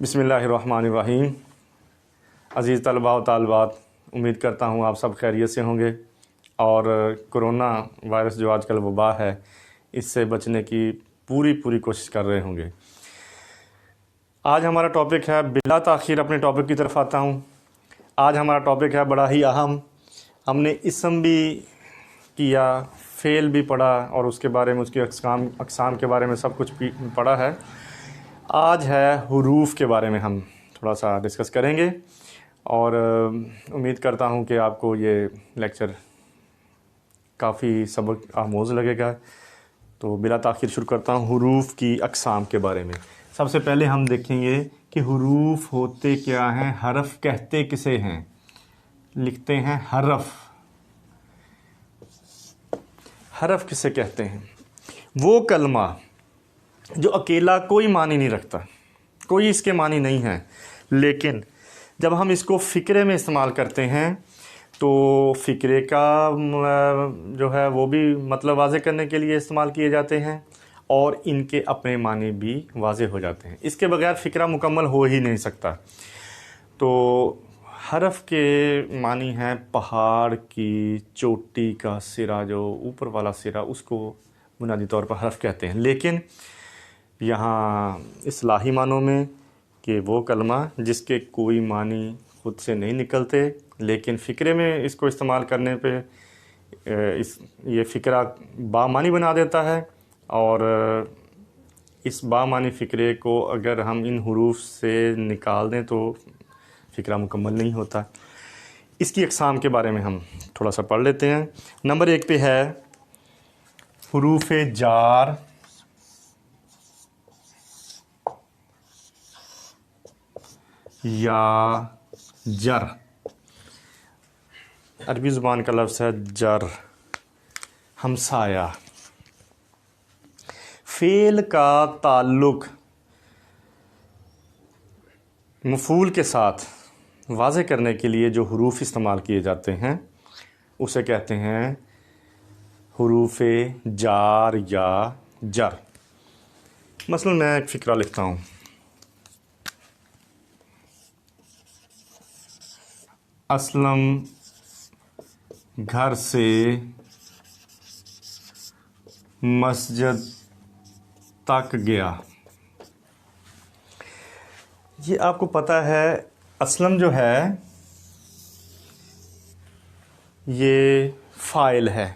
بسم اللہ الرحمن الرحیم۔ عزیز طلباء و طالبات، امید کرتا ہوں آپ سب خیریت سے ہوں گے اور کرونا وائرس جو آج کل وبا ہے اس سے بچنے کی پوری کوشش کر رہے ہوں گے۔ آج ہمارا ٹاپک ہے، بلا تاخیر اپنے ٹاپک کی طرف آتا ہوں۔ آج ہمارا ٹاپک ہے بڑا ہی اہم۔ ہم نے اسم بھی کیا، فعل بھی پڑھا اور اس کے بارے میں، اس کی اقسام کے بارے میں سب کچھ پڑھا ہے۔ آج ہے حروف کے بارے میں ہم تھوڑا سا ڈسکس کریں گے اور امید کرتا ہوں کہ آپ کو یہ لیکچر کافی سبق آموز لگے گا۔ تو بلا تاخیر شروع کرتا ہوں حروف کی اقسام کے بارے میں۔ سب سے پہلے ہم دیکھیں گے کہ حروف ہوتے کیا ہیں، حرف کہتے کسے ہیں۔ لکھتے ہیں حرف۔ حرف کسے کہتے ہیں؟ وہ کلمہ جو اکیلا کوئی معنی نہیں رکھتا، کوئی اس کے معنی نہیں ہے، لیکن جب ہم اس کو فقرے میں استعمال کرتے ہیں تو فقرے کا جو ہے وہ بھی مطلب واضح کرنے کے لیے استعمال کیے جاتے ہیں اور ان کے اپنے معنی بھی واضح ہو جاتے ہیں۔ اس کے بغیر فقرہ مکمل ہو ہی نہیں سکتا۔ تو حرف کے معنی ہیں پہاڑ کی چوٹی کا سرا، جو اوپر والا سرا، اس کو بنیادی طور پر حرف کہتے ہیں۔ لیکن یہاں اصطلاحی معنوں میں کہ وہ کلمہ جس کے کوئی معنی خود سے نہیں نکلتے، لیکن فقرے میں اس کو استعمال کرنے پہ یہ فقرہ بامعنی بنا دیتا ہے، اور اس بامعنی فقرے کو اگر ہم ان حروف سے نکال دیں تو فقرہ مکمل نہیں ہوتا۔ اس کی اقسام کے بارے میں ہم تھوڑا سا پڑھ لیتے ہیں۔ نمبر 1 پہ ہے حروف جار، یا جر۔ عربی زبان کا لفظ ہے جر، ہمسایہ۔ فعل کا تعلق مفعول کے ساتھ واضح کرنے کے لیے جو حروف استعمال کیے جاتے ہیں اسے کہتے ہیں حروف جار یا جر۔ مثلا میں ایک فقرہ لکھتا ہوں، اسلم گھر سے مسجد تک گیا۔ یہ آپ کو پتہ ہے اسلم جو ہے یہ فاعل ہے،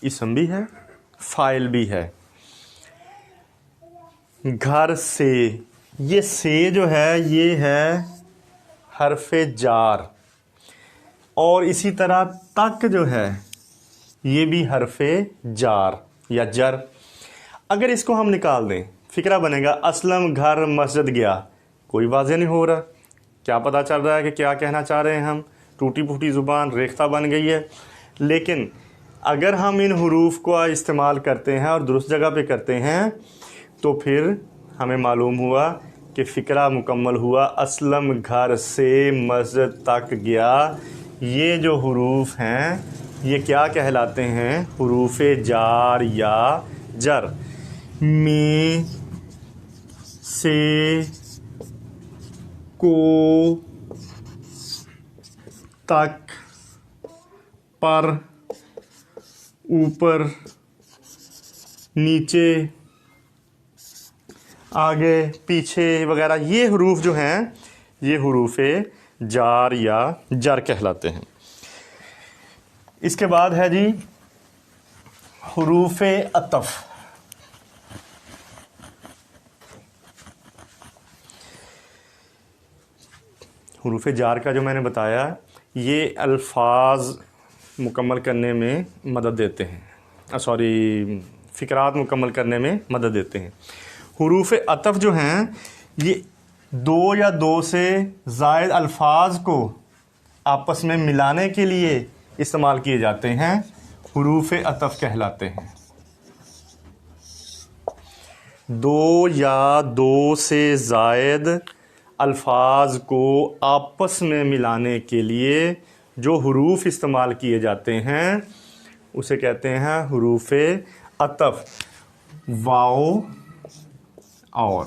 اسم بھی ہے، فاعل بھی ہے۔ گھر سے، یہ سے جو ہے یہ ہے حرف جار، اور اسی طرح تک جو ہے یہ بھی حرف جار یا جر۔ اگر اس کو ہم نکال دیں فقرہ بنے گا اسلم گھر مسجد گیا، کوئی واضح نہیں ہو رہا، کیا پتہ چل رہا ہے کہ کیا کہنا چاہ رہے ہیں ہم، ٹوٹی پھوٹی زبان ریختہ بن گئی ہے۔ لیکن اگر ہم ان حروف کو استعمال کرتے ہیں اور درست جگہ پہ کرتے ہیں تو پھر ہمیں معلوم ہوا کہ فقرہ مکمل ہوا۔ اسلم گھر سے مسجد تک گیا، یہ جو حروف ہیں یہ کیا کہلاتے ہیں؟ حروف جار یا جر۔ میں، سے، کو، تک، پر، اوپر، نیچے، آگے، پیچھے وغیرہ، یہ حروف جو ہیں یہ حروف جار یا جر کہلاتے ہیں۔ اس کے بعد ہے جی حروف عطف۔ حروف جار کا جو میں نے بتایا یہ الفاظ مکمل کرنے میں مدد دیتے ہیں، فقرات مکمل کرنے میں مدد دیتے ہیں۔ حروف عطف جو ہیں یہ دو یا دو سے زائد الفاظ کو آپس میں ملانے کے لیے استعمال کیے جاتے ہیں، حروف عطف کہلاتے ہیں۔ دو یا دو سے زائد الفاظ کو آپس میں ملانے کے لیے جو حروف استعمال کیے جاتے ہیں اسے کہتے ہیں حروف عطف۔ واو اور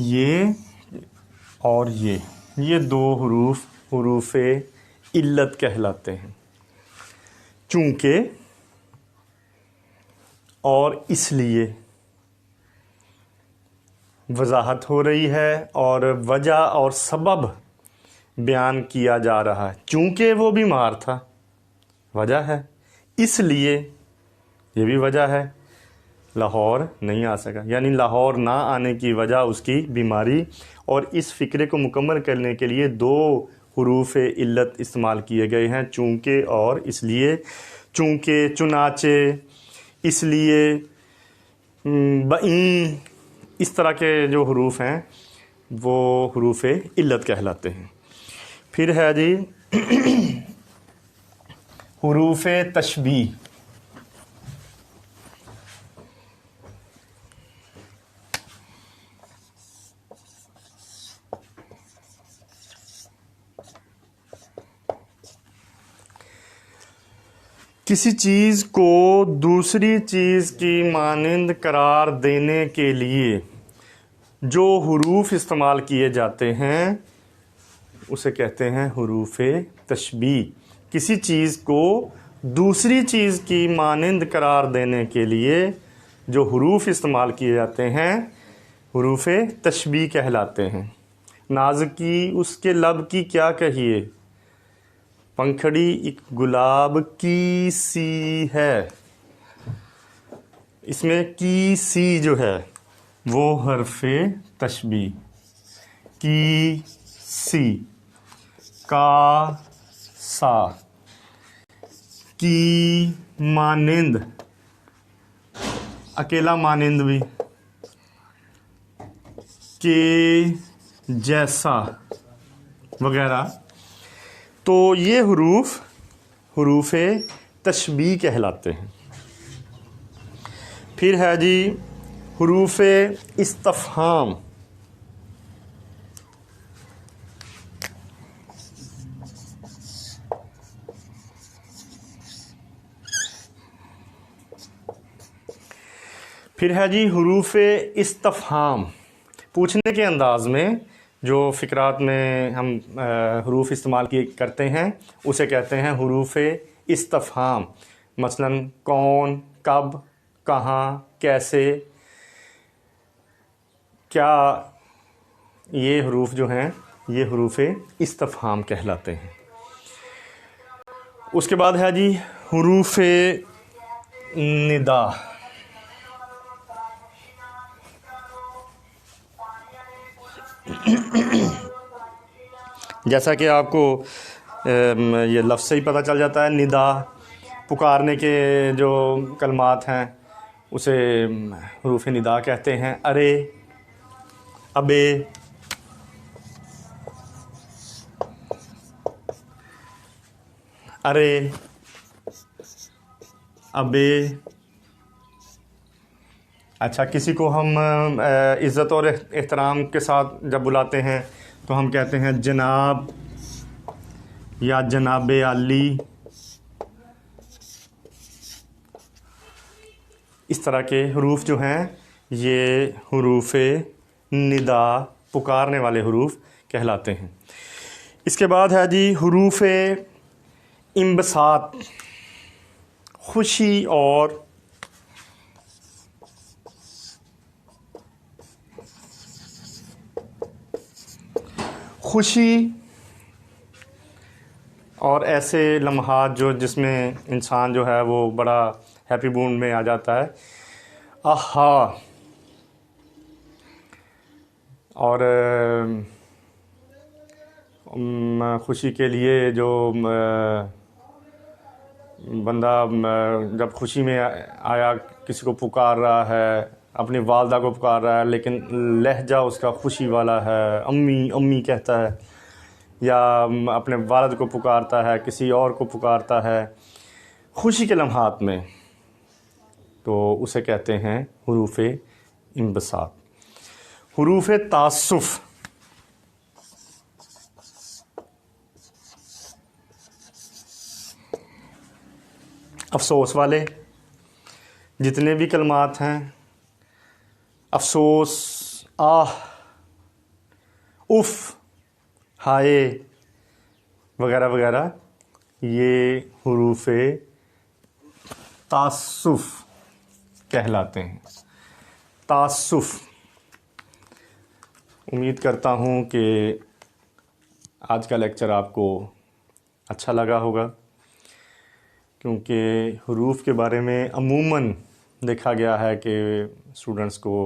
یہ اور یہ دو حروف علت کہلاتے ہیں، چونکہ اور اس لیے وضاحت ہو رہی ہے اور وجہ اور سبب بیان کیا جا رہا ہے۔ چونکہ وہ بیمار تھا، وجہ ہے، اس لیے یہ بھی وجہ ہے، لاہور نہیں آ سکا، یعنی لاہور نہ آنے کی وجہ اس کی بیماری۔ اور اس فقرے کو مکمل کرنے کے لیے دو حروف علت استعمال کیے گئے ہیں، چونکہ اور اس لیے۔ چونکہ، چنانچہ، اس لیے، بئیں، اس طرح کے جو حروف ہیں وہ حروف علت کہلاتے ہیں۔ پھر ہے جی حروف تشبیہ۔ کسی چیز کو دوسری چیز کی مانند قرار دینے کے لیے جو حروف استعمال کیے جاتے ہیں اسے کہتے ہیں حروف تشبیہ۔ کسی چیز کو دوسری چیز کی مانند قرار دینے کے لیے جو حروف استعمال کیے جاتے ہیں حروف تشبیہ کہلاتے ہیں۔ نازک کی اس کے لب کی کیا کہیے، پنکھڑی ایک گلاب کی سی ہے۔ اس میں کی سی جو ہے وہ حرف تشبیہ، کی سی، کا سا، کی مانند، اکیلا مانند بھی، کے جیسا وغیرہ۔ تو یہ حروف تشبیہ کہلاتے ہیں۔ پھر ہے جی حروف استفہام۔ پھر ہے جی حروف استفہام۔ پوچھنے کے انداز میں جو فقرات میں ہم حروف استعمال کرتے ہیں اسے کہتے ہیں حروف استفہام۔ مثلا کون، کب، کہاں، کیسے، کیا، یہ حروف جو ہیں یہ حروف استفہام کہلاتے ہیں۔ اس کے بعد ہے جی حروف ندا۔ جیسا کہ آپ کو یہ لفظ سے ہی پتہ چل جاتا ہے، ندا پکارنے کے جو کلمات ہیں اسے حروف ندا کہتے ہیں۔ ارے، ابے، ارے، ابے۔ اچھا، کسی کو ہم عزت اور احترام کے ساتھ جب بلاتے ہیں تو ہم کہتے ہیں جناب یا جناب علی۔ اس طرح کے حروف جو ہیں یہ حروف ندا، پکارنے والے حروف کہلاتے ہیں۔ اس کے بعد ہے جی حروف انبساط، خوشی اور ایسے لمحات جس میں انسان جو ہے وہ بڑا ہیپی موڈ میں آ جاتا ہے، آہا، اور خوشی کے لیے جو بندہ جب خوشی میں آیا کسی کو پکار رہا ہے، اپنی والدہ کو پکار رہا ہے لیکن لہجہ اس کا خوشی والا ہے، امی امی کہتا ہے، یا اپنے والد کو پکارتا ہے، کسی اور کو پکارتا ہے خوشی کے لمحات میں، تو اسے کہتے ہیں حروف انبساط۔ حروف تعسف، افسوس والے جتنے بھی کلمات ہیں، افسوس، آہ، اف، ہائے وغیرہ وغیرہ، یہ حروف تعسف کہلاتے ہیں. تعسف. امید کرتا ہوں کہ آج کا لیکچر آپ کو اچھا لگا ہوگا، کیونکہ حروف کے بارے میں عموماً دیکھا گیا ہے کہ اسٹوڈنٹس کو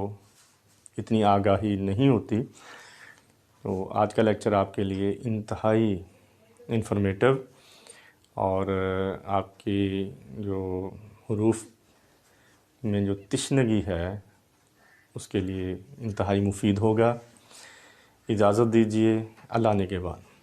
اتنی آگاہی نہیں ہوتی. تو آج کا لیکچر آپ کے لیے انتہائی انفارمیٹو اور آپ کی جو حروف میں جو تشنگی ہے اس کے لیے انتہائی مفید ہوگا. اجازت دیجیے، اللہ نے کے بعد.